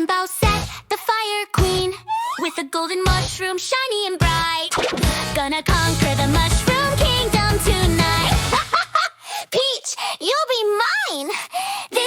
Bowsette, the fire queen, with a golden mushroom shiny and bright. Gonna conquer the mushroom kingdom tonight. Peach, you'll be mine!